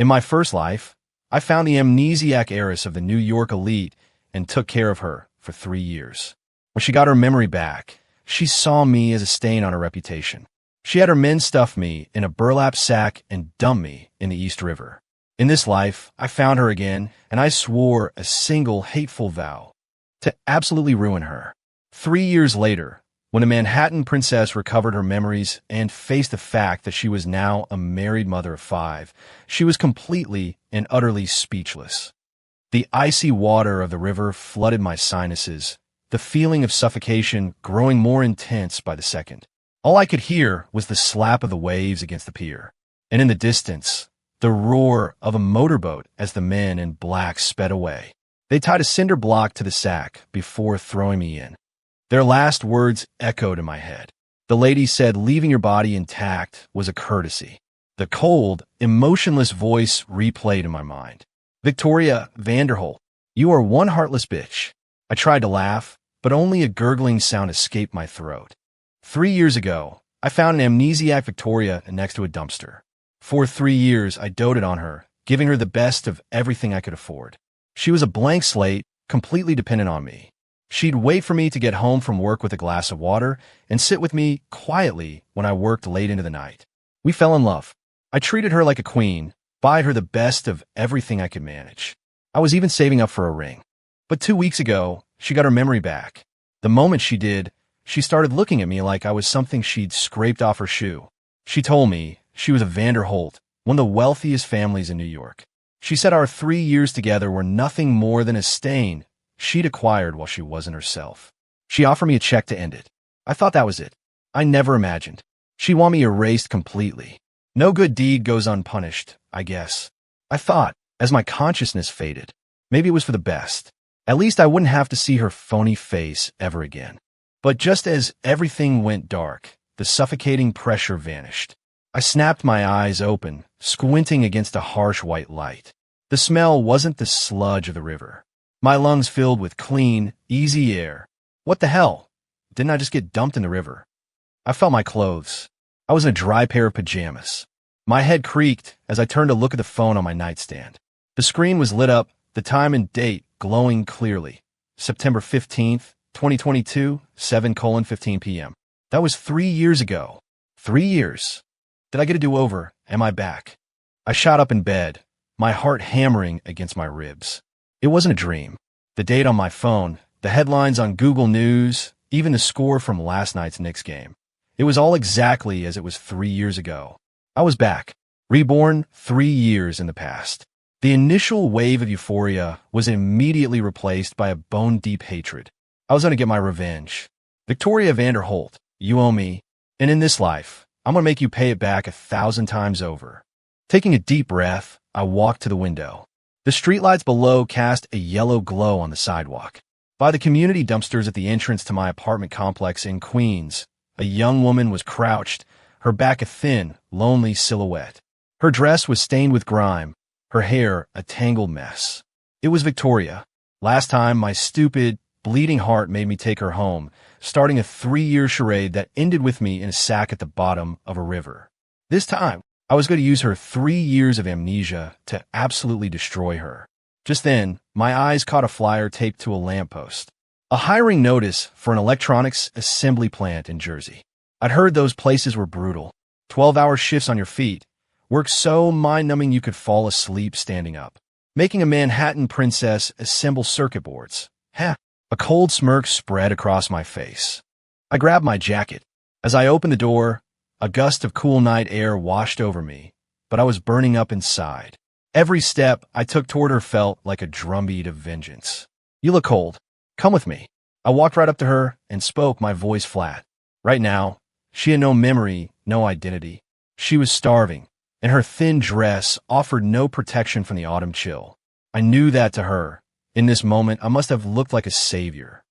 In my first life, I found the amnesiac heiress of the New York elite and took care of her for 3 years. When she got her memory back, she saw me as a stain on her reputation. She had her men stuff me in a burlap sack and dump me in the East River. In this life, I found her again, and I swore a single hateful vow to absolutely ruin her. 3 years later, when a Manhattan princess recovered her memories and faced the fact that she was now a married mother of 5, she was completely and utterly speechless. The icy water of the river flooded my sinuses, the feeling of suffocation growing more intense by the second. All I could hear was the slap of the waves against the pier, and in the distance, the roar of a motorboat as the men in black sped away. They tied a cinder block to the sack before throwing me in. Their last words echoed in my head. The lady said leaving your body intact was a courtesy. The cold, emotionless voice replayed in my mind. Victoria Vanderholt, you are one heartless bitch. I tried to laugh, but only a gurgling sound escaped my throat. 3 years ago, I found an amnesiac Victoria next to a dumpster. For 3 years, I doted on her, giving her the best of everything I could afford. She was a blank slate, completely dependent on me. She'd wait for me to get home from work with a glass of water and sit with me quietly when I worked late into the night. We fell in love. I treated her like a queen, buying her the best of everything I could manage. I was even saving up for a ring. But 2 weeks ago, she got her memory back. The moment she did, she started looking at me like I was something she'd scraped off her shoe. She told me she was a Vanderholt, one of the wealthiest families in New York. She said our 3 years together were nothing more than a stain she'd acquired while she wasn't herself. She offered me a check to end it. I thought that was it. I never imagined. She'd want me erased completely. No good deed goes unpunished, I guess. I thought, as my consciousness faded, maybe it was for the best. At least I wouldn't have to see her phony face ever again. But just as everything went dark, the suffocating pressure vanished. I snapped my eyes open, squinting against a harsh white light. The smell wasn't the sludge of the river. My lungs filled with clean, easy air. What the hell? Didn't I just get dumped in the river? I felt my clothes. I was in a dry pair of pajamas. My head creaked as I turned to look at the phone on my nightstand. The screen was lit up, the time and date glowing clearly. September 15th, 2022, 7:15 p.m. That was 3 years ago. 3 years. Did I get a do-over? Am I back? I shot up in bed, my heart hammering against my ribs. It wasn't a dream. The date on my phone, the headlines on Google News, even the score from last night's Knicks game. It was all exactly as it was 3 years ago. I was back, reborn 3 years in the past. The initial wave of euphoria was immediately replaced by a bone-deep hatred. I was going to get my revenge. Victoria Vanderholt, you owe me, and in this life, I'm going to make you pay it back 1,000 times over. Taking a deep breath, I walked to the window. The streetlights below cast a yellow glow on the sidewalk. By the community dumpsters at the entrance to my apartment complex in Queens, a young woman was crouched, her back a thin, lonely silhouette. Her dress was stained with grime, her hair a tangled mess. It was Victoria. Last time, my stupid, bleeding heart made me take her home, starting a 3-year charade that ended with me in a sack at the bottom of a river. This time, I was going to use her 3 years of amnesia to absolutely destroy her. Just then, my eyes caught a flyer taped to a lamppost. A hiring notice for an electronics assembly plant in Jersey. I'd heard those places were brutal. 12-hour shifts on your feet. Work so mind-numbing you could fall asleep standing up. Making a Manhattan princess assemble circuit boards. Heh. A cold smirk spread across my face. I grabbed my jacket. As I opened the door, a gust of cool night air washed over me, but I was burning up inside. Every step I took toward her felt like a drumbeat of vengeance. You look cold. Come with me. I walked right up to her and spoke, my voice flat. Right now, she had no memory, no identity. She was starving, and her thin dress offered no protection from the autumn chill. I knew that to her. In this moment, I must have looked like a savior.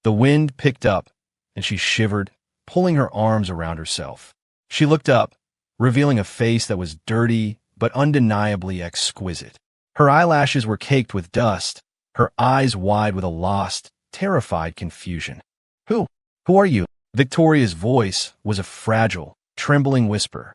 The wind picked up, and she shivered, pulling her arms around herself. She looked up, revealing a face that was dirty but undeniably exquisite. Her eyelashes were caked with dust, her eyes wide with a lost, terrified confusion. Who are you? Victoria's voice was a fragile, trembling whisper.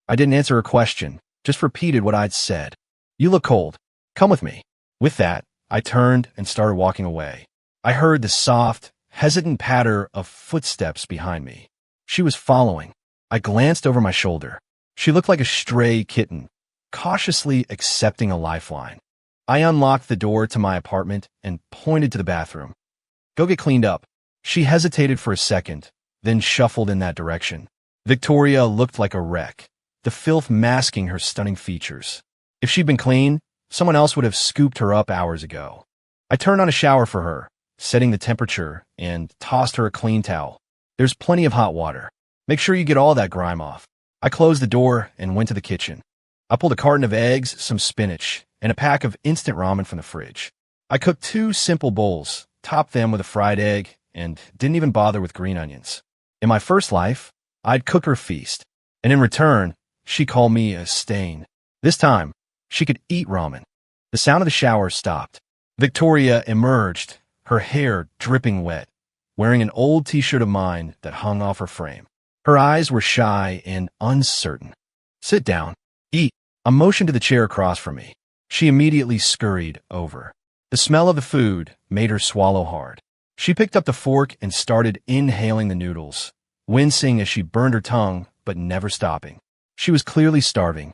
I didn't answer her question, just repeated what I'd said. You look cold. Come with me. With that, I turned and started walking away. I heard the soft, hesitant patter of footsteps behind me. She was following. I glanced over my shoulder. She looked like a stray kitten, cautiously accepting a lifeline. I unlocked the door to my apartment and pointed to the bathroom. Go get cleaned up. She hesitated for a second, then shuffled in that direction. Victoria looked like a wreck, the filth masking her stunning features. If she'd been clean, someone else would have scooped her up hours ago. I turned on a shower for her, setting the temperature, and tossed her a clean towel. There's plenty of hot water. Make sure you get all that grime off. I closed the door and went to the kitchen. I pulled a carton of eggs, some spinach, and a pack of instant ramen from the fridge. I cooked 2 simple bowls, topped them with a fried egg, and didn't even bother with green onions. In my first life, I'd cook her a feast, and in return, she called me a stain. This time, she could eat ramen. The sound of the shower stopped. Victoria emerged, her hair dripping wet, wearing an old t-shirt of mine that hung off her frame. Her eyes were shy and uncertain. Sit down. Eat. I motioned to the chair across from me. She immediately scurried over. The smell of the food made her swallow hard. She picked up the fork and started inhaling the noodles, wincing as she burned her tongue, but never stopping. She was clearly starving.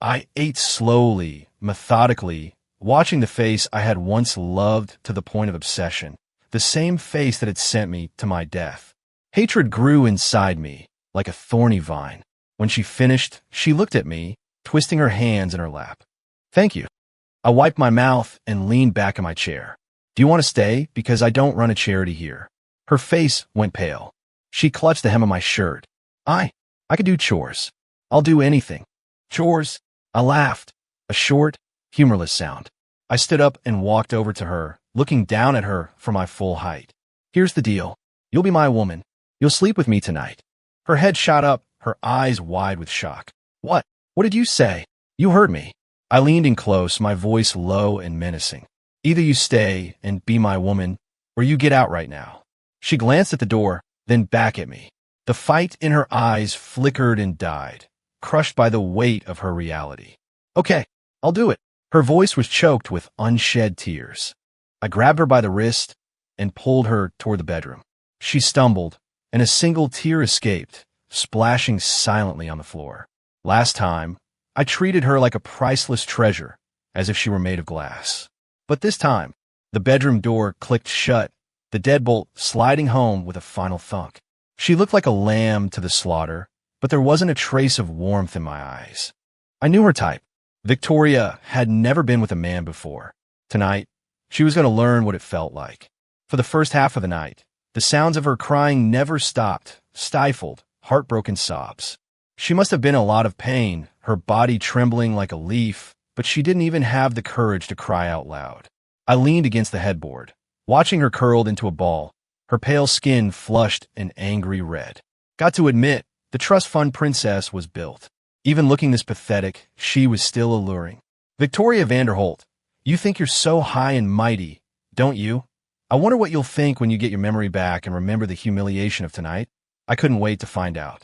I ate slowly, methodically, watching the face I had once loved to the point of obsession, the same face that had sent me to my death. Hatred grew inside me, like a thorny vine. When she finished, she looked at me, twisting her hands in her lap. Thank you. I wiped my mouth and leaned back in my chair. Do you want to stay? Because I don't run a charity here. Her face went pale. She clutched the hem of my shirt. I could do chores. I'll do anything. Chores? I laughed. A short, humorless sound. I stood up and walked over to her, looking down at her from my full height. Here's the deal. You'll be my woman. You'll sleep with me tonight. Her head shot up, her eyes wide with shock. What? What did you say? You heard me. I leaned in close, my voice low and menacing. Either you stay and be my woman, or you get out right now. She glanced at the door, then back at me. The fight in her eyes flickered and died, crushed by the weight of her reality. Okay, I'll do it. Her voice was choked with unshed tears. I grabbed her by the wrist and pulled her toward the bedroom. She stumbled, and a single tear escaped, splashing silently on the floor. Last time, I treated her like a priceless treasure, as if she were made of glass. But this time, the bedroom door clicked shut, the deadbolt sliding home with a final thunk. She looked like a lamb to the slaughter, but there wasn't a trace of warmth in my eyes. I knew her type. Victoria had never been with a man before. Tonight, she was going to learn what it felt like. For the first half of the night, the sounds of her crying never stopped, stifled, heartbroken sobs. She must have been in a lot of pain, her body trembling like a leaf, but she didn't even have the courage to cry out loud. I leaned against the headboard, watching her curled into a ball, her pale skin flushed an angry red. Got to admit, the trust fund princess was built. Even looking this pathetic, she was still alluring. Victoria Vanderholt, you think you're so high and mighty, don't you? I wonder what you'll think when you get your memory back and remember the humiliation of tonight. I couldn't wait to find out.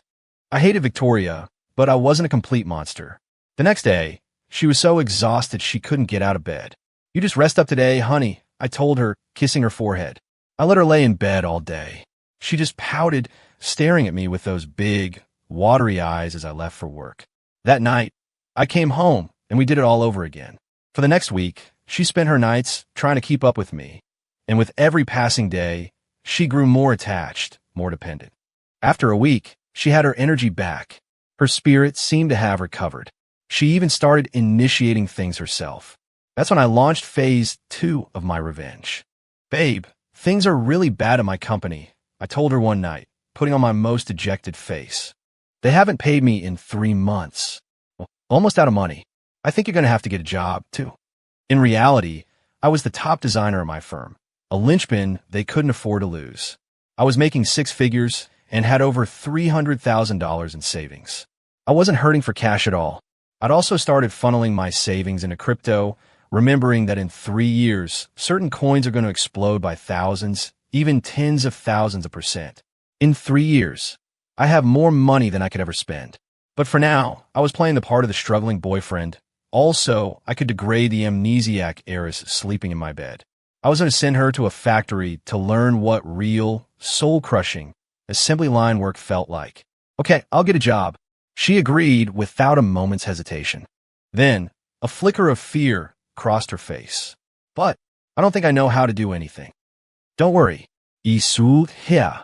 I hated Victoria, but I wasn't a complete monster. The next day, she was so exhausted she couldn't get out of bed. You just rest up today, honey, I told her, kissing her forehead. I let her lay in bed all day. She just pouted, staring at me with those big, watery eyes as I left for work. That night, I came home, and we did it all over again. For the next week, she spent her nights trying to keep up with me, and with every passing day, she grew more attached, more dependent. After a week, she had her energy back. Her spirit seemed to have recovered. She even started initiating things herself. That's when I launched phase 2 of my revenge. Babe, things are really bad at my company, I told her one night, putting on my most dejected face. They haven't paid me in 3 months. Well, almost out of money. I think you're going to have to get a job, too. In reality, I was the top designer at my firm, a linchpin they couldn't afford to lose. I was making 6 figures and had over $300,000 in savings. I wasn't hurting for cash at all. I'd also started funneling my savings into crypto, remembering that in 3 years, certain coins are going to explode by thousands, even tens of thousands of %. In 3 years, I have more money than I could ever spend. But for now, I was playing the part of the struggling boyfriend, Also, I could degrade the amnesiac heiress sleeping in my bed. I was going to send her to a factory to learn what real, soul-crushing assembly line work felt like. Okay, I'll get a job. She agreed without a moment's hesitation. Then, a flicker of fear crossed her face. But I don't think I know how to do anything. Don't worry. Isul here.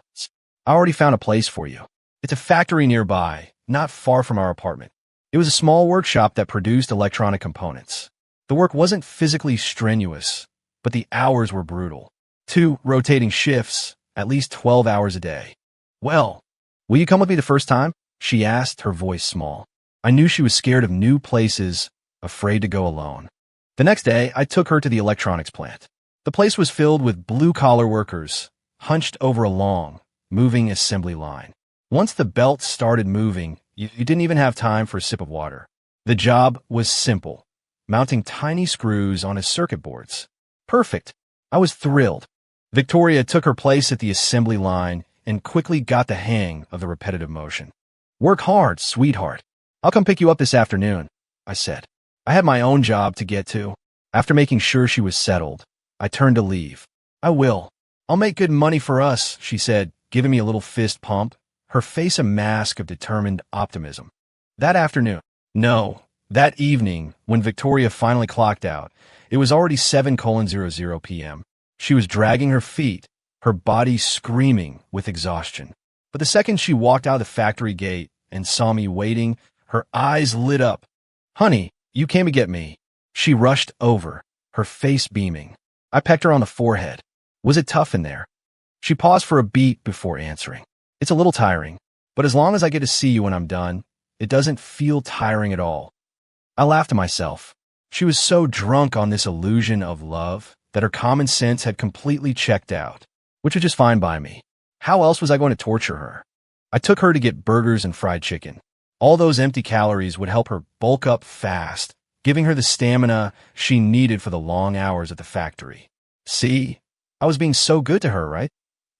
I already found a place for you. It's a factory nearby, not far from our apartment. It was a small workshop that produced electronic components. The work wasn't physically strenuous, but the hours were brutal. 2 rotating shifts, at least 12 hours a day. Well, will you come with me the first time? She asked, her voice small. I knew she was scared of new places, afraid to go alone. The next day, I took her to the electronics plant. The place was filled with blue-collar workers, hunched over a long, moving assembly line. Once the belt started moving, you didn't even have time for a sip of water. The job was simple, mounting tiny screws on his circuit boards. Perfect. I was thrilled. Victoria took her place at the assembly line and quickly got the hang of the repetitive motion. Work hard, sweetheart. I'll come pick you up this afternoon, I said. I had my own job to get to. After making sure she was settled, I turned to leave. I will. I'll make good money for us, she said, giving me a little fist pump, her face a mask of determined optimism. That afternoon, no, that evening, when Victoria finally clocked out, it was already 7:00 p.m. She was dragging her feet, her body screaming with exhaustion. But the second she walked out of the factory gate and saw me waiting, her eyes lit up. Honey, you came to get me. She rushed over, her face beaming. I pecked her on the forehead. Was it tough in there? She paused for a beat before answering. It's a little tiring, but as long as I get to see you when I'm done, it doesn't feel tiring at all. I laughed to myself. She was so drunk on this illusion of love that her common sense had completely checked out, which was just fine by me. How else was I going to torture her? I took her to get burgers and fried chicken. All those empty calories would help her bulk up fast, giving her the stamina she needed for the long hours at the factory. See, I was being so good to her, right?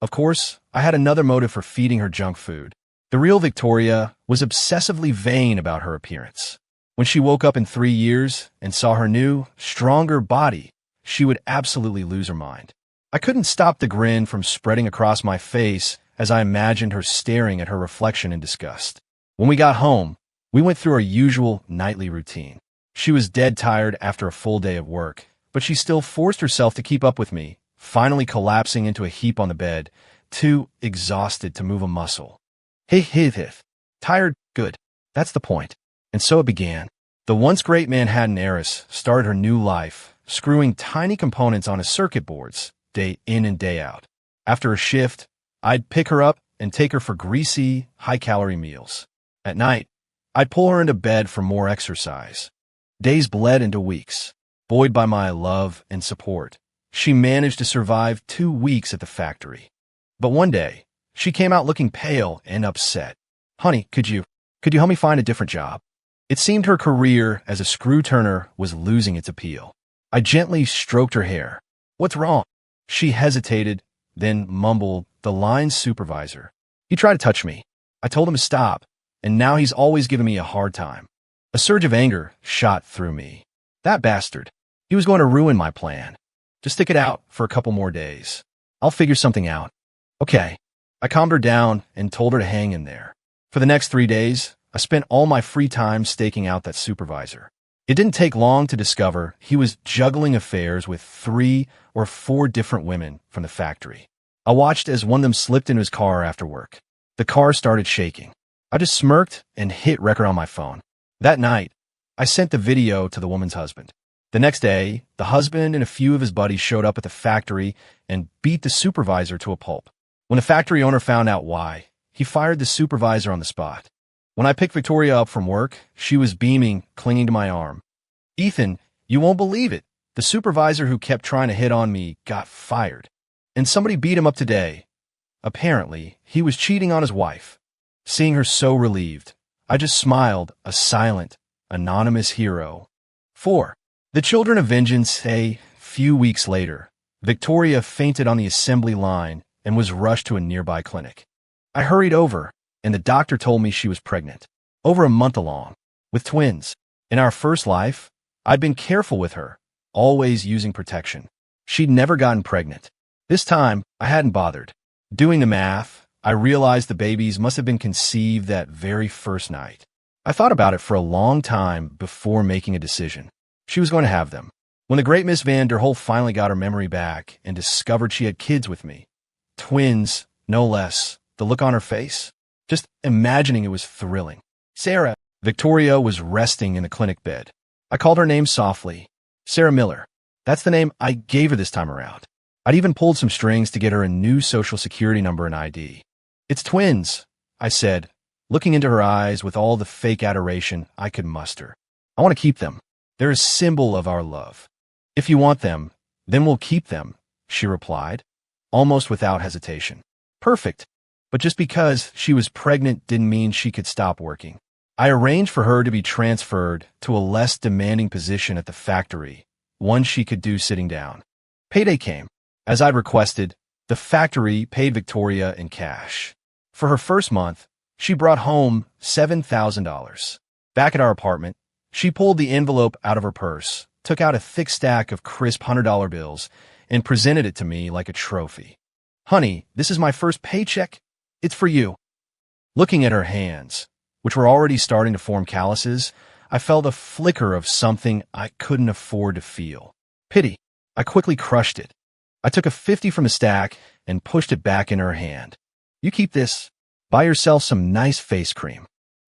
Of course, I had another motive for feeding her junk food. The real Victoria was obsessively vain about her appearance. When she woke up in 3 years and saw her new, stronger body, she would absolutely lose her mind. I couldn't stop the grin from spreading across my face as I imagined her staring at her reflection in disgust. When we got home, we went through our usual nightly routine. She was dead tired after a full day of work, but she still forced herself to keep up with me, finally collapsing into a heap on the bed, too exhausted to move a muscle. Hith. Tired, good. That's the point. And so it began. The once great Manhattan heiress started her new life, screwing tiny components on his circuit boards, day in and day out. After a shift, I'd pick her up and take her for greasy, high-calorie meals. At night, I'd pull her into bed for more exercise. Days bled into weeks. Buoyed by my love and support, she managed to survive 2 weeks at the factory. But one day, she came out looking pale and upset. Honey, could you help me find a different job? It seemed her career as a screw-turner was losing its appeal. I gently stroked her hair. What's wrong? She hesitated, then mumbled, the line supervisor. He tried to touch me. I told him to stop, and now he's always giving me a hard time. A surge of anger shot through me. That bastard. He was going to ruin my plan. Just stick it out for a couple more days. I'll figure something out. Okay. I calmed her down and told her to hang in there. For the next 3 days, I spent all my free time staking out that supervisor. It didn't take long to discover he was juggling affairs with 3 or 4 different women from the factory. I watched as one of them slipped into his car after work. The car started shaking. I just smirked and hit record on my phone. That night, I sent the video to the woman's husband. The next day, the husband and a few of his buddies showed up at the factory and beat the supervisor to a pulp. When the factory owner found out why, he fired the supervisor on the spot. When I picked Victoria up from work, she was beaming, clinging to my arm. Ethan, you won't believe it. The supervisor who kept trying to hit on me got fired. And somebody beat him up today. Apparently, he was cheating on his wife. Seeing her so relieved, I just smiled, a silent, anonymous hero. 4. The Children of Vengeance. A few weeks later, Victoria fainted on the assembly line and was rushed to a nearby clinic. I hurried over, and the doctor told me she was pregnant. Over a month along, with twins. In our first life, I'd been careful with her, always using protection. She'd never gotten pregnant. This time, I hadn't bothered. Doing the math, I realized the babies must have been conceived that very first night. I thought about it for a long time before making a decision. She was going to have them. When the great Miss Van der Hoel finally got her memory back and discovered she had kids with me, twins, no less, the look on her face, just imagining it was thrilling. Sarah. Victoria was resting in the clinic bed. I called her name softly. Sarah Miller. That's the name I gave her this time around. I'd even pulled some strings to get her a new social security number and ID. It's twins, I said, looking into her eyes with all the fake adoration I could muster. I want to keep them. They're a symbol of our love. If you want them, then we'll keep them, she replied, almost without hesitation. Perfect. But just because she was pregnant didn't mean she could stop working. I arranged for her to be transferred to a less demanding position at the factory, one she could do sitting down. Payday came. As I'd requested, the factory paid Victoria in cash. For her first month, she brought home $7,000. Back at our apartment, she pulled the envelope out of her purse, took out a thick stack of crisp $100 bills, and presented it to me like a trophy. Honey, this is my first paycheck. It's for you. Looking at her hands, which were already starting to form calluses, I felt a flicker of something I couldn't afford to feel. Pity. I quickly crushed it. I took a 50 from the stack and pushed it back in her hand. You keep this. Buy yourself some nice face cream.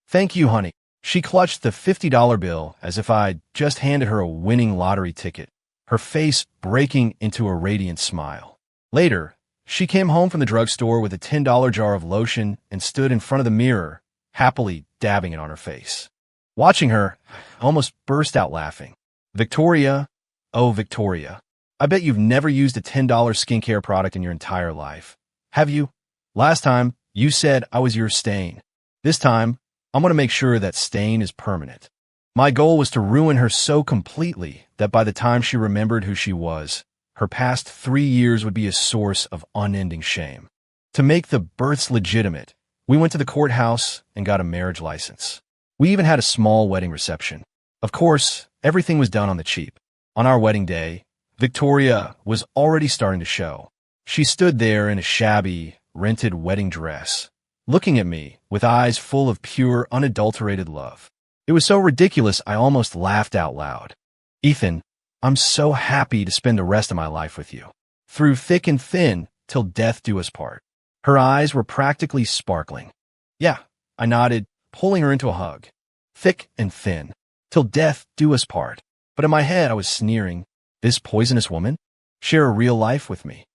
Thank you, honey. She clutched the $50 bill as if I'd just handed her a winning lottery ticket, her face breaking into a radiant smile. Later, she came home from the drugstore with a $10 jar of lotion and stood in front of the mirror, happily dabbing it on her face. Watching her, I almost burst out laughing. Victoria, oh Victoria, I bet you've never used a $10 skincare product in your entire life. Have you? Last time, you said I was your stain. This time, I'm going to make sure that stain is permanent. My goal was to ruin her so completely that by the time she remembered who she was, her past 3 years would be a source of unending shame. To make the births legitimate, we went to the courthouse and got a marriage license. We even had a small wedding reception. Of course, everything was done on the cheap. On our wedding day, Victoria was already starting to show. She stood there in a shabby, rented wedding dress, looking at me with eyes full of pure, unadulterated love. It was so ridiculous I almost laughed out loud. Ethan, I'm so happy to spend the rest of my life with you. Through thick and thin, till death do us part. Her eyes were practically sparkling. Yeah, I nodded, pulling her into a hug. Thick and thin, till death do us part. But in my head I was sneering, this poisonous woman? Share a real life with me.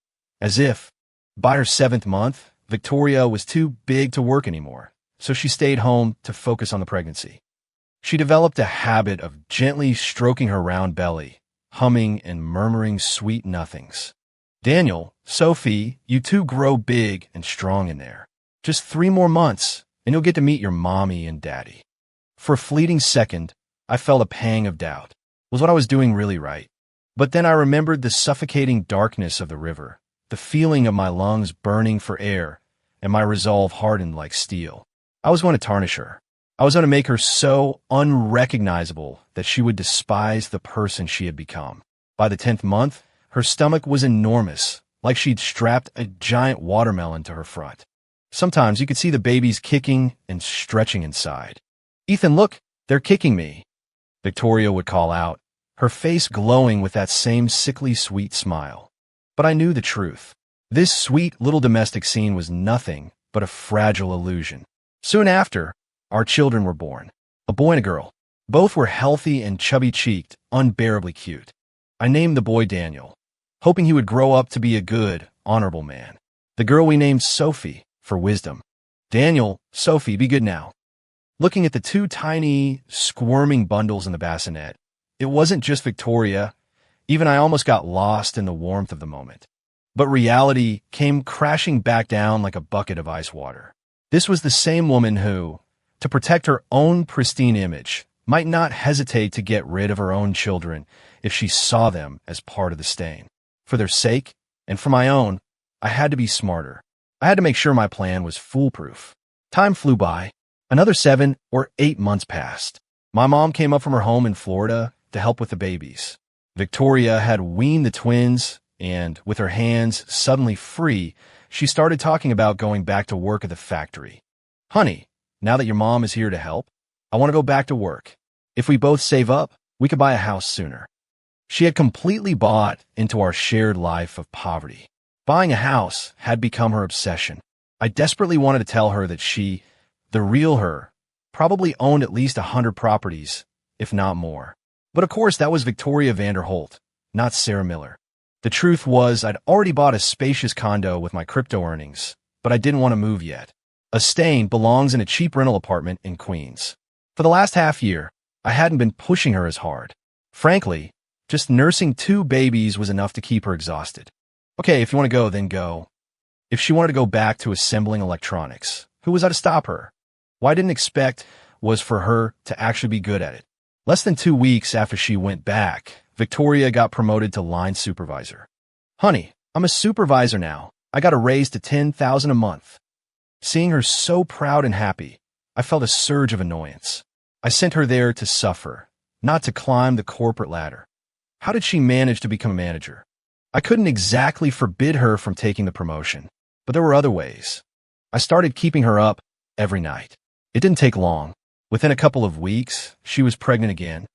As if, by her 7th month, Victoria was too big to work anymore, so she stayed home to focus on the pregnancy. She developed a habit of gently stroking her round belly, humming and murmuring sweet nothings. Daniel, Sophie, you two grow big and strong in there. Just 3 more months, and you'll get to meet your mommy and daddy. For a fleeting second, I felt a pang of doubt. Was what I was doing really right? But then I remembered the suffocating darkness of the river, the feeling of my lungs burning for air, and my resolve hardened like steel. I was going to tarnish her. I was going to make her so unrecognizable that she would despise the person she had become. By the 10th month, her stomach was enormous, like she'd strapped a giant watermelon to her front. Sometimes you could see the babies kicking and stretching inside. Ethan, look, they're kicking me, Victoria would call out, her face glowing with that same sickly sweet smile. But I knew the truth. This sweet little domestic scene was nothing but a fragile illusion. Soon after, our children were born, a boy and a girl. Both were healthy and chubby-cheeked, unbearably cute. I named the boy Daniel, hoping he would grow up to be a good, honorable man. The girl we named Sophie, for wisdom. Daniel, Sophie, be good now. Looking at the 2 tiny, squirming bundles in the bassinet, it wasn't just Victoria. Even I almost got lost in the warmth of the moment. But reality came crashing back down like a bucket of ice water. This was the same woman who, to protect her own pristine image, might not hesitate to get rid of her own children if she saw them as part of the stain. For their sake, and for my own, I had to be smarter. I had to make sure my plan was foolproof. Time flew by. Another 7 or 8 months passed. My mom came up from her home in Florida, to help with the babies. Victoria had weaned the twins, and with her hands suddenly free, she started talking about going back to work at the factory. "Honey, now that your mom is here to help, I want to go back to work. If we both save up, we could buy a house sooner." She had completely bought into our shared life of poverty. Buying a house had become her obsession. I desperately wanted to tell her that she, the real her, probably owned at least 100 properties, if not more. But of course, that was Victoria Vanderholt, not Sarah Miller. The truth was, I'd already bought a spacious condo with my crypto earnings, but I didn't want to move yet. Estain belongs in a cheap rental apartment in Queens. For the last half year, I hadn't been pushing her as hard. Frankly, just nursing 2 babies was enough to keep her exhausted. Okay, if you want to go, then go. If she wanted to go back to assembling electronics, who was I to stop her? What I didn't expect was for her to actually be good at it. Less than 2 weeks after she went back, Victoria got promoted to line supervisor. "Honey, I'm a supervisor now. I got a raise to $10,000 a month." Seeing her so proud and happy, I felt a surge of annoyance. I sent her there to suffer, not to climb the corporate ladder. How did she manage to become a manager? I couldn't exactly forbid her from taking the promotion, but there were other ways. I started keeping her up every night. It didn't take long. Within a couple of weeks, she was pregnant again.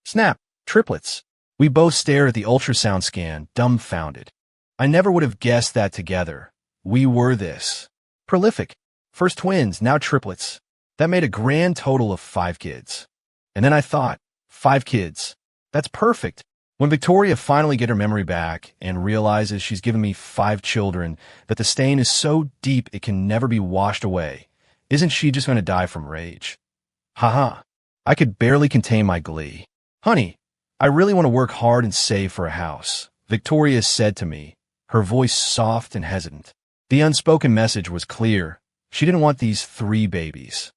Snap, triplets. We both stared at the ultrasound scan, dumbfounded. I never would have guessed that together we were this prolific. First twins, now triplets. That made a grand total of 5 kids. And then I thought, 5 kids. That's perfect. When Victoria finally gets her memory back and realizes she's given me 5 children, that the stain is so deep it can never be washed away, isn't she just going to die from rage? Haha. I could barely contain my glee. "Honey, I really want to work hard and save for a house," Victoria said to me, her voice soft and hesitant. The unspoken message was clear. She didn't want these 3 babies.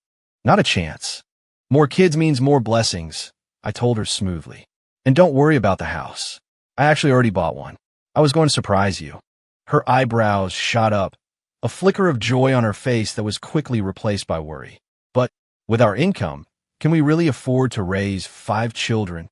Not a chance. "More kids means more blessings," I told her smoothly. "And don't worry about the house. I actually already bought one. I was going to surprise you." Her eyebrows shot up, a flicker of joy on her face that was quickly replaced by worry. "But with our income, can we really afford to raise 5 children?"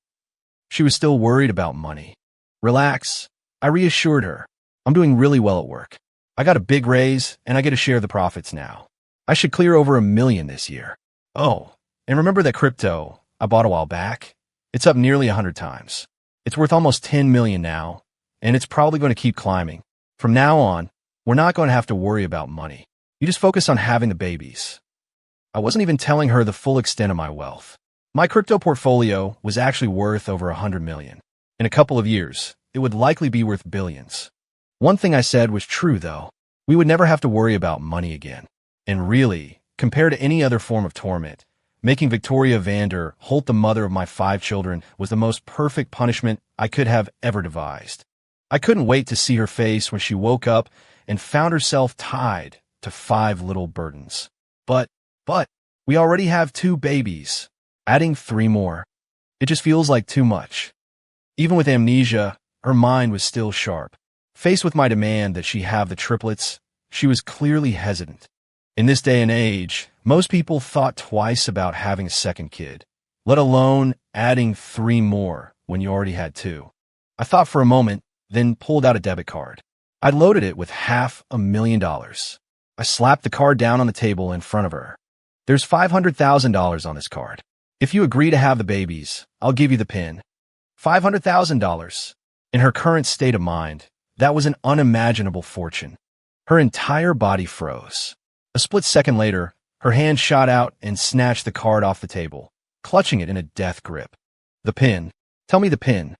She was still worried about money. "Relax," I reassured her. "I'm doing really well at work. I got a big raise, and I get to share the profits now. I should clear over $1 million this year. Oh, and remember that crypto I bought a while back? It's up nearly 100 times. It's worth almost $10 million now, and it's probably going to keep climbing. From now on, we're not going to have to worry about money. You just focus on having the babies." I wasn't even telling her the full extent of my wealth. My crypto portfolio was actually worth over 100 million. In a couple of years, it would likely be worth billions. One thing I said was true, though. We would never have to worry about money again. And really, compared to any other form of torment, making Victoria Vanderholt the mother of my 5 children was the most perfect punishment I could have ever devised. I couldn't wait to see her face when she woke up and found herself tied to 5 little burdens. But, we already have 2 babies. Adding 3 more. It just feels like too much. Even with amnesia, her mind was still sharp. Faced with my demand that she have the triplets, she was clearly hesitant. In this day and age, most people thought twice about having a second kid, let alone adding 3 more when you already had 2. I thought for a moment, then pulled out a debit card. I loaded it with $500,000. I slapped the card down on the table in front of her. "There's $500,000 on this card. If you agree to have the babies, I'll give you the PIN." $500,000. In her current state of mind, that was an unimaginable fortune. Her entire body froze. A split second later, her hand shot out and snatched the card off the table, clutching it in a death grip. "The PIN. Tell me the PIN."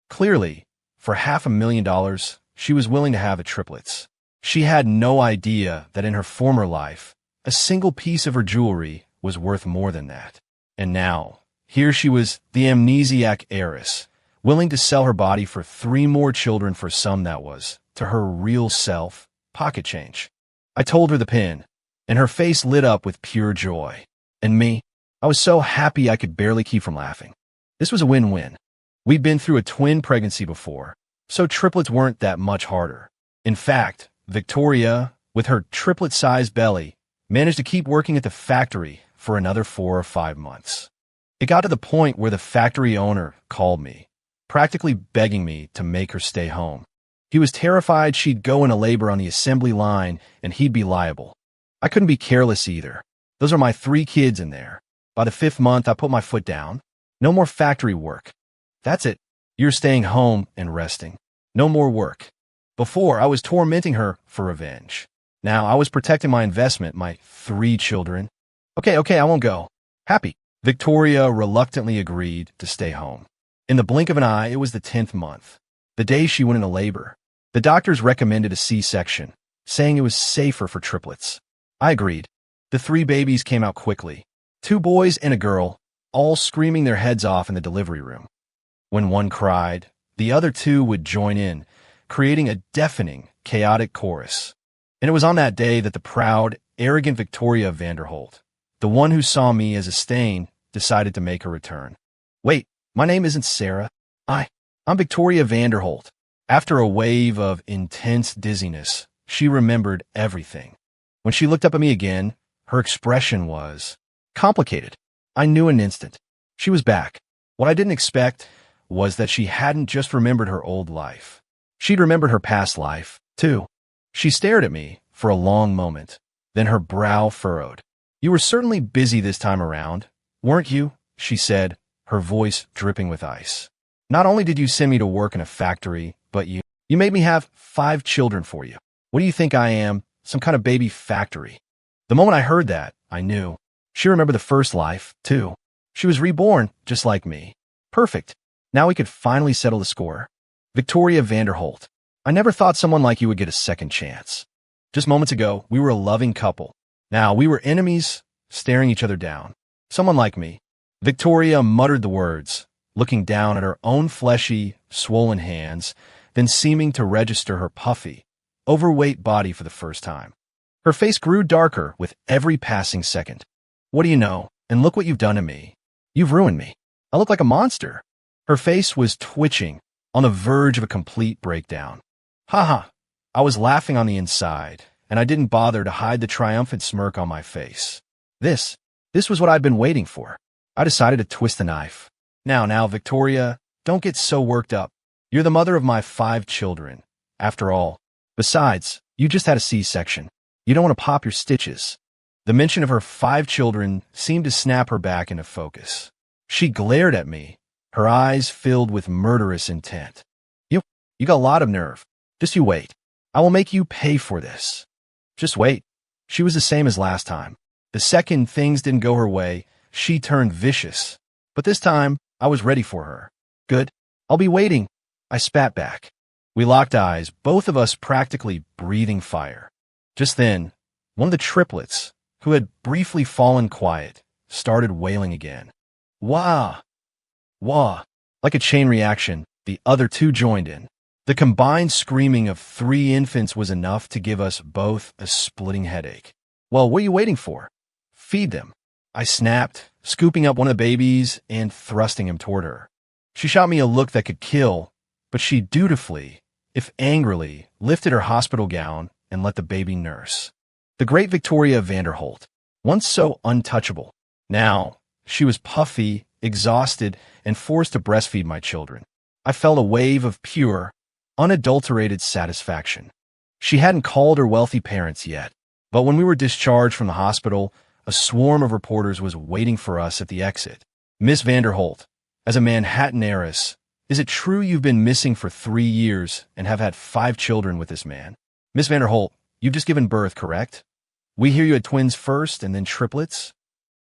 Clearly, for $500,000, she was willing to have the triplets. She had no idea that in her former life, a single piece of her jewelry was worth more than that. And now, here she was, the amnesiac heiress, willing to sell her body for 3 more children for some that was, to her real self, pocket change. I told her the PIN, and her face lit up with pure joy. And me, I was so happy I could barely keep from laughing. This was a win-win. We'd been through a twin pregnancy before, so triplets weren't that much harder. In fact, Victoria, with her triplet-sized belly, managed to keep working at the factory for another 4 or 5 months. It got to the point where the factory owner called me, practically begging me to make her stay home. He was terrified she'd go into labor on the assembly line and he'd be liable. I couldn't be careless either. Those are my 3 kids in there. By the 5th month, I put my foot down. No more factory work. That's it. You're staying home and resting. No more work. Before, I was tormenting her for revenge. Now, I was protecting my investment, my 3 children. Okay, I won't go. Happy. Victoria reluctantly agreed to stay home. In the blink of an eye, it was the 10th month, the day she went into labor. The doctors recommended a C-section, saying it was safer for triplets. I agreed. The 3 babies came out quickly. 2 boys and a girl, all screaming their heads off in the delivery room. When one cried, the other 2 would join in, creating a deafening, chaotic chorus. And it was on that day that the proud, arrogant Victoria Vanderholt, the one who saw me as a stain, decided to make her return. Wait, my name isn't Sarah. I'm Victoria Vanderholt. After a wave of intense dizziness, she remembered everything. When she looked up at me again, her expression was complicated. I knew in an instant. She was back. What I didn't expect was that she hadn't just remembered her old life. She'd remembered her past life, too. She stared at me for a long moment. Then her brow furrowed. You were certainly busy this time around, weren't you? She said, her voice dripping with ice. Not only did you send me to work in a factory, but you made me have 5 children for you. What do you think I am? Some kind of baby factory? The moment I heard that, I knew. She remembered the first life, too. She was reborn, just like me. Perfect. Now we could finally settle the score. Victoria Vanderholt, I never thought someone like you would get a second chance. Just moments ago, we were a loving couple. Now we were enemies, staring each other down. Someone like me. Victoria muttered the words, looking down at her own fleshy, swollen hands, then seeming to register her puffy, overweight body for the first time. Her face grew darker with every passing second. What do you know? And look what you've done to me. You've ruined me. I look like a monster. Her face was twitching, on the verge of a complete breakdown. Ha. I was laughing on the inside, and I didn't bother to hide the triumphant smirk on my face. This was what I'd been waiting for. I decided to twist the knife. Now, Victoria, don't get so worked up. You're the mother of my 5 children, after all. Besides, you just had a C-section. You don't want to pop your stitches. The mention of her 5 children seemed to snap her back into focus. She glared at me, her eyes filled with murderous intent. You got a lot of nerve. Just you wait. I will make you pay for this. Just wait. She was the same as last time. The second things didn't go her way, she turned vicious. But this time, I was ready for her. Good. I'll be waiting. I spat back. We locked eyes, both of us practically breathing fire. Just then, one of the triplets, who had briefly fallen quiet, started wailing again. Wah! Wah! Like a chain reaction, the other 2 joined in. The combined screaming of 3 infants was enough to give us both a splitting headache. Well, what are you waiting for? Feed them. I snapped, scooping up one of the babies and thrusting him toward her. She shot me a look that could kill, but she dutifully, if angrily, lifted her hospital gown and let the baby nurse. The great Victoria Vanderholt, once so untouchable. Now, she was puffy, exhausted, and forced to breastfeed my children. I felt a wave of pure, unadulterated satisfaction. She hadn't called her wealthy parents yet, but when we were discharged from the hospital, a swarm of reporters was waiting for us at the exit. Miss Vanderholt, as a Manhattan heiress, is it true you've been missing for 3 years and have had 5 children with this man? Miss Vanderholt, you've just given birth, correct? We hear you had twins first and then triplets?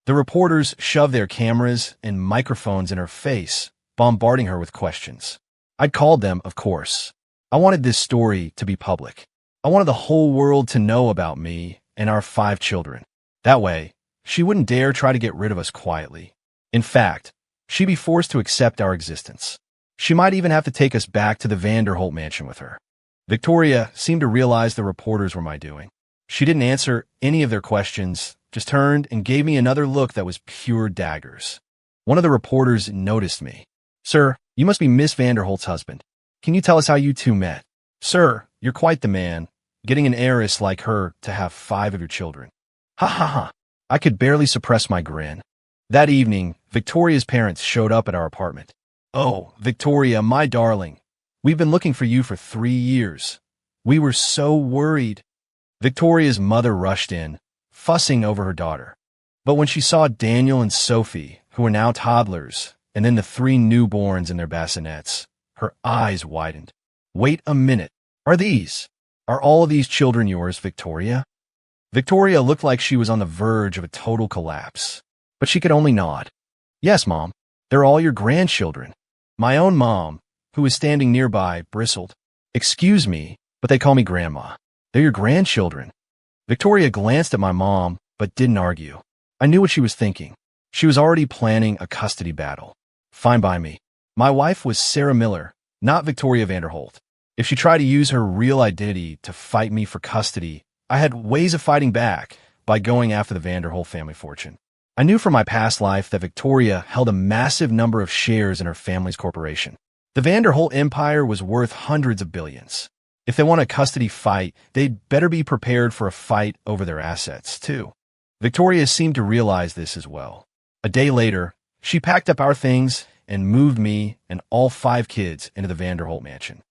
The reporters shoved their cameras and microphones in her face, bombarding her with questions. I'd called them, of course. I wanted this story to be public. I wanted the whole world to know about me and our 5 children. That way, she wouldn't dare try to get rid of us quietly. In fact, she'd be forced to accept our existence. She might even have to take us back to the Vanderholt mansion with her. Victoria seemed to realize the reporters were my doing. She didn't answer any of their questions, just turned and gave me another look that was pure daggers. One of the reporters noticed me. Sir, you must be Miss Vanderholt's husband. Can you tell us how you 2 met? Sir, you're quite the man, getting an heiress like her to have 5 of your children. Ha. I could barely suppress my grin. That evening, Victoria's parents showed up at our apartment. "Oh, Victoria, my darling. We've been looking for you for 3 years. We were so worried." Victoria's mother rushed in, fussing over her daughter. But when she saw Daniel and Sophie, who were now toddlers, and then the 3 newborns in their bassinets, her eyes widened. "Wait a minute. Are all of these children yours, Victoria?" Victoria looked like she was on the verge of a total collapse, but she could only nod. "Yes, Mom. They're all your grandchildren." My own mom, who was standing nearby, bristled. "Excuse me, but they call me Grandma. They're your grandchildren." Victoria glanced at my mom, but didn't argue. I knew what she was thinking. She was already planning a custody battle. Fine by me. My wife was Sarah Miller, not Victoria Vanderholt. If she tried to use her real identity to fight me for custody, I had ways of fighting back by going after the Vanderholt family fortune. I knew from my past life that Victoria held a massive number of shares in her family's corporation. The Vanderholt empire was worth hundreds of billions. If they want a custody fight, they'd better be prepared for a fight over their assets, too. Victoria seemed to realize this as well. A day later, she packed up our things and moved me and all 5 kids into the Vanderholt mansion.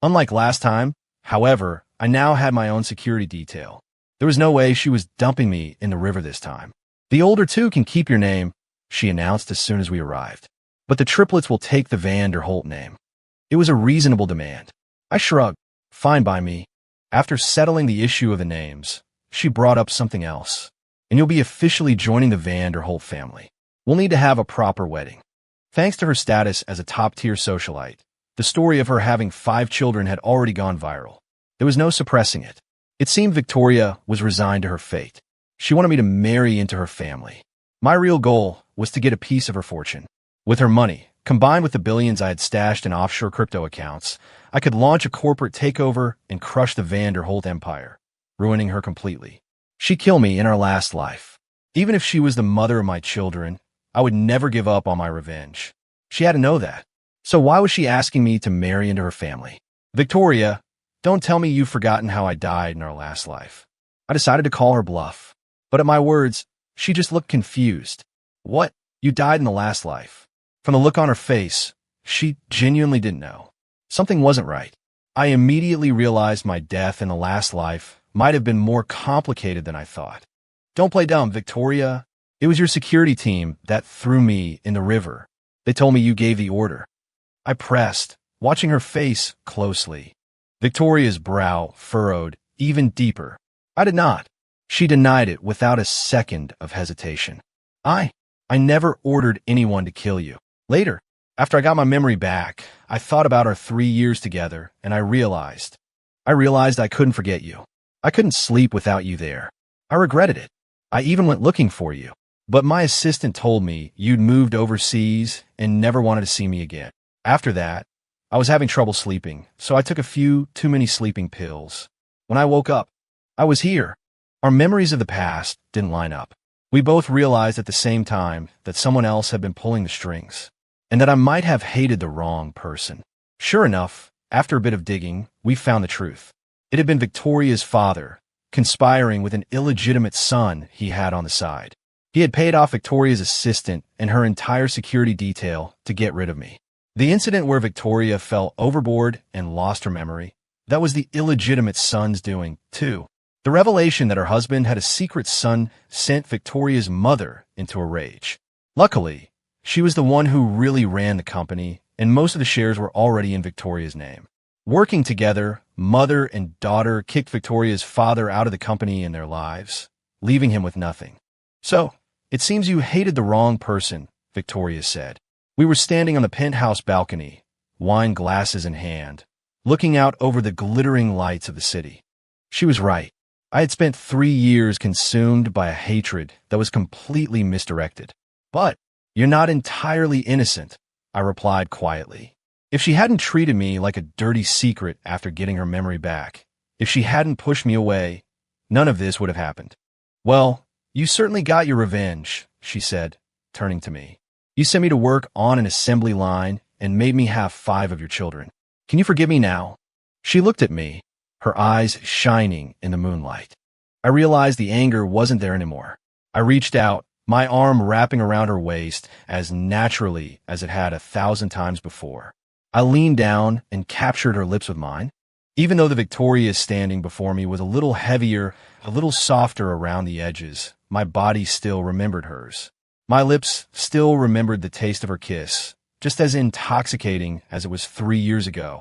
Unlike last time, however, I now had my own security detail. There was no way she was dumping me in the river this time. "The older 2 can keep your name," she announced as soon as we arrived. "But the triplets will take the Vanderholt name." It was a reasonable demand. I shrugged. Fine by me. After settling the issue of the names, she brought up something else. "And you'll be officially joining the Vanderholt family. We'll need to have a proper wedding." Thanks to her status as a top-tier socialite, the story of her having 5 children had already gone viral. There was no suppressing it. It seemed Victoria was resigned to her fate. She wanted me to marry into her family. My real goal was to get a piece of her fortune. With her money, combined with the billions I had stashed in offshore crypto accounts, I could launch a corporate takeover and crush the Vanderholt empire, ruining her completely. She'd kill me in our last life. Even if she was the mother of my children, I would never give up on my revenge. She had to know that. So why was she asking me to marry into her family? "Victoria, don't tell me you've forgotten how I died in our last life." I decided to call her bluff. But at my words, she just looked confused. "What? You died in the last life?" From the look on her face, she genuinely didn't know. Something wasn't right. I immediately realized my death in the last life might have been more complicated than I thought. "Don't play dumb, Victoria. It was your security team that threw me in the river. They told me you gave the order." I pressed, watching her face closely. Victoria's brow furrowed even deeper. "I did not." She denied it without a second of hesitation. I never ordered anyone to kill you." Later, after I got my memory back, I thought about our 3 years together, and I realized I couldn't forget you. I couldn't sleep without you there. I regretted it. I even went looking for you. But my assistant told me you'd moved overseas and never wanted to see me again. After that, I was having trouble sleeping, so I took a few too many sleeping pills. When I woke up, I was here. Our memories of the past didn't line up. We both realized at the same time that someone else had been pulling the strings, and that I might have hated the wrong person. Sure enough, after a bit of digging, we found the truth. It had been Victoria's father, conspiring with an illegitimate son he had on the side. He had paid off Victoria's assistant and her entire security detail to get rid of me. The incident where Victoria fell overboard and lost her memory, that was the illegitimate son's doing, too. The revelation that her husband had a secret son sent Victoria's mother into a rage. Luckily, she was the one who really ran the company, and most of the shares were already in Victoria's name. Working together, mother and daughter kicked Victoria's father out of the company and their lives, leaving him with nothing. "So, it seems you hated the wrong person," Victoria said. We were standing on the penthouse balcony, wine glasses in hand, looking out over the glittering lights of the city. She was right. I had spent 3 years consumed by a hatred that was completely misdirected. "But you're not entirely innocent," I replied quietly. If she hadn't treated me like a dirty secret after getting her memory back, if she hadn't pushed me away, none of this would have happened. "Well, you certainly got your revenge," she said, turning to me. "You sent me to work on an assembly line and made me have 5 of your children. Can you forgive me now?" She looked at me, her eyes shining in the moonlight. I realized the anger wasn't there anymore. I reached out, my arm wrapping around her waist as naturally as it had 1,000 times before. I leaned down and captured her lips with mine. Even though the Victoria standing before me was a little heavier, a little softer around the edges, my body still remembered hers. My lips still remembered the taste of her kiss, just as intoxicating as it was 3 years ago.